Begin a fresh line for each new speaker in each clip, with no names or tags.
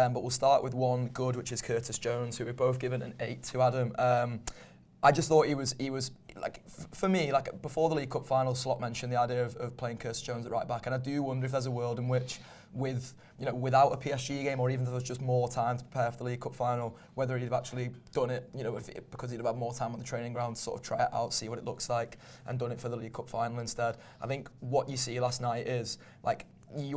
but we'll start with one good, which is Curtis Jones, who we've both given an 8 to Adam. I just thought he was like, for me, like before the League Cup final, Slot mentioned the idea of playing Curtis Jones at right back, and I do wonder if there's a world in which, without a PSG game, or even if there was just more time to prepare for the League Cup final, whether he'd have actually done it, because he'd have had more time on the training ground to sort of try it out, see what it looks like, and done it for the League Cup final instead. I think what you see last night is there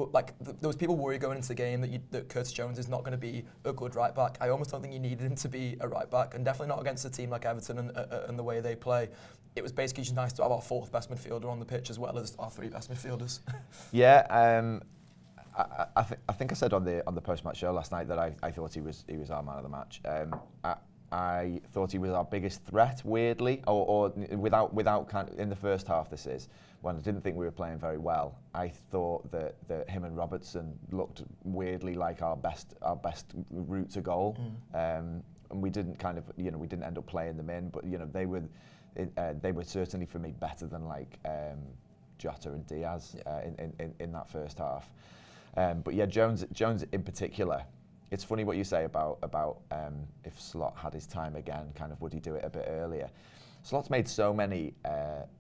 was people worried going into the game that Curtis Jones is not going to be a good right back. I almost don't think you needed him to be a right back, and definitely not against a team like Everton and the way they play. It was basically just nice to have our fourth best midfielder on the pitch as well as our three best midfielders.
Yeah, I think I said on the post-match show last night that I thought he was our man of the match. I thought he was our biggest threat, weirdly, or without kind of, in the first half. This is when I didn't think we were playing very well. I thought that him and Robertson looked weirdly like our best route to goal, and we didn't we didn't end up playing them in, but they were certainly for me better than like Jota and Diaz in that first half. But yeah, Jones in particular. It's funny what you say about if Slot had his time again, kind of would he do it a bit earlier? Slot's made so many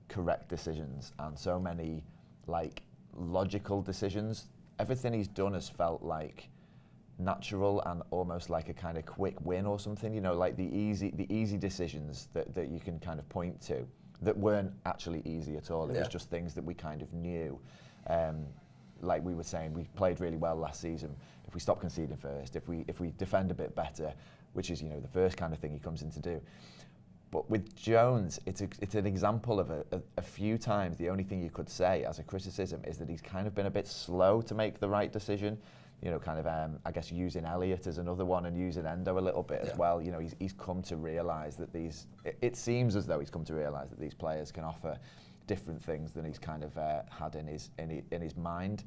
correct decisions and so many like logical decisions. Everything he's done has felt like natural and almost like a kind of quick win or something. Like the easy decisions that you can kind of point to that weren't actually easy at all. It was just things that we kind of knew. Like we were saying, we played really well last season. If we stop conceding first, if we defend a bit better, which is the first kind of thing he comes in to do. But with Jones, it's an example of a few times. The only thing you could say as a criticism is that he's kind of been a bit slow to make the right decision. I guess using Elliott as another one and using Endo a little bit as well. He's come to realise that it seems as though he's come to realise that these players can offer different things than he's kind of had in his mind,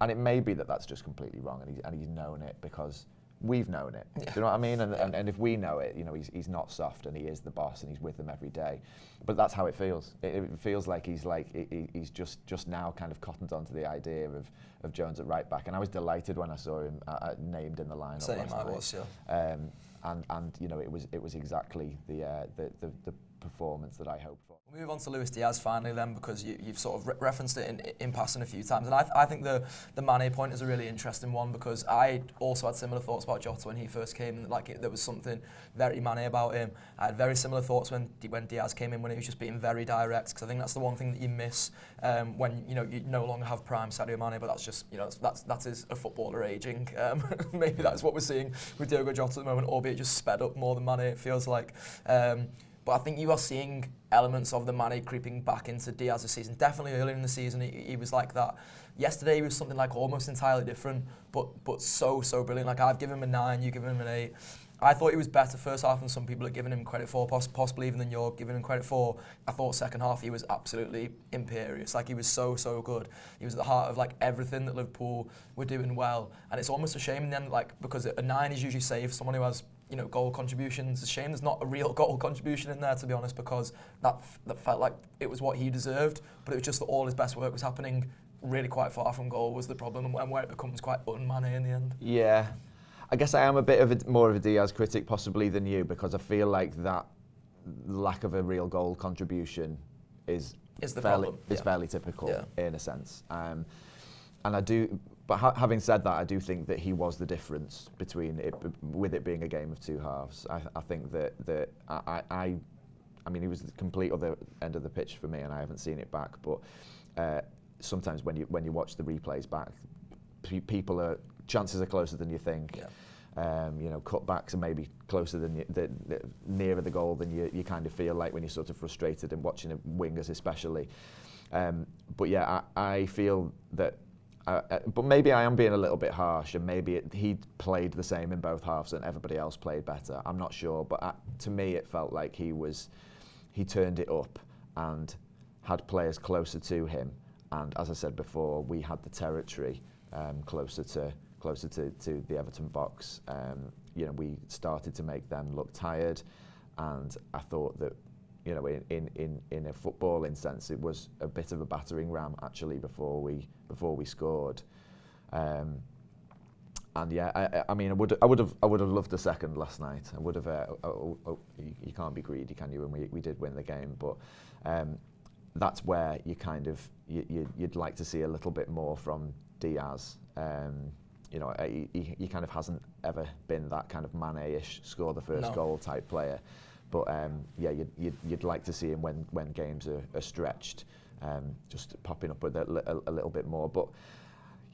and it may be that that's just completely wrong, and he's known it because we've known it. Do you know what I mean? And if we know it, he's not soft, and he is the boss, and he's with them every day. But that's how it feels. It feels like he's just now kind of cottoned onto the idea of Jones at right back, and I was delighted when I saw him named in the lineup.
Same,
last night.
I was, yeah.
And it was exactly the performance that I hoped for.
We'll move on to Luis Diaz finally then, because you've sort of referenced it in passing a few times, and I think the Mane point is a really interesting one, because I also had similar thoughts about Jota when he first came, and there was something very Mane about him. I had very similar thoughts when Diaz came in, when he was just being very direct, because I think that's the one thing that you miss when you no longer have prime Sadio Mane, but that's just that is a footballer aging. Maybe that's what we're seeing with Diogo Jota at the moment, albeit just sped up more than Mane, it feels like. But I think you are seeing elements of the Mane creeping back into Diaz this season. Definitely earlier in the season, he was like that. Yesterday, he was something like almost entirely different, but so brilliant. Like, I've given him a 9, you give him an 8. I thought he was better first half than some people are giving him credit for, possibly even than you're giving him credit for. I thought second half he was absolutely imperious. Like, he was so good. He was at the heart of like everything that Liverpool were doing well. And it's almost a shame then, like, because a 9 is usually safe, someone who has goal contributions. It's a shame there's not a real goal contribution in there, to be honest, because that felt like it was what he deserved, but it was just that all his best work was happening really quite far from goal was the problem, and where it becomes quite un-Mane in the end.
Yeah. I guess I am a bit of more of a Diaz critic possibly than you, because I feel like that lack of a real goal contribution is fairly typical in a sense. And I do, but having said that, I do think that he was the difference between it, with it being a game of two halves. I think that I mean, he was the complete other end of the pitch for me, and I haven't seen it back. But sometimes when you watch the replays back, chances are closer than you think. Yeah. Cutbacks are maybe closer than nearer the goal than you kind of feel like when you're sort of frustrated and watching wingers especially. But yeah, I feel that. But maybe I am being a little bit harsh, and maybe he played the same in both halves and everybody else played better. I'm not sure, but to me it felt like he turned it up and had players closer to him. And as I said before, we had the territory closer to the Everton box. We started to make them look tired, and I thought that in a footballing sense, it was a bit of a battering ram actually before we scored. yeah, I mean, I would have loved a second last night. I would have. You can't be greedy, can you? And we did win the game, but that's where you kind of you'd like to see a little bit more from Diaz. You know, he kind of hasn't ever been that kind of Mane-ish, score the first goal type player. But yeah, you'd like to see him when games are stretched, just popping up with a little bit more. But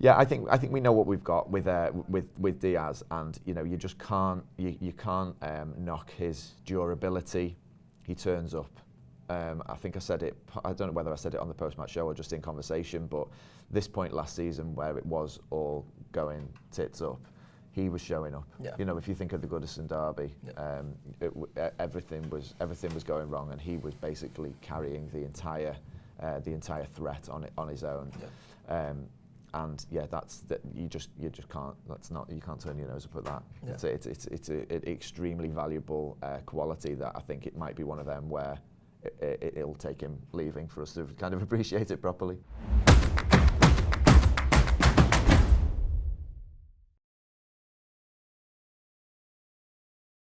yeah, I think we know what we've got with Diaz, and you know, you just can't knock his durability. He turns up. I think I said it. I don't know whether I said it on the post-match show or just in conversation, but this point last season, where it was all going tits up, he was showing up.
Yeah.
You know, if you think of the Goodison derby, everything was going wrong, and he was basically carrying the entire threat on his own.
Yeah.
And yeah, you just can't. You can't turn your nose up at that.
Yeah.
It's an extremely valuable quality that I think it might be one of them where it'll take him leaving for us to kind of appreciate it properly.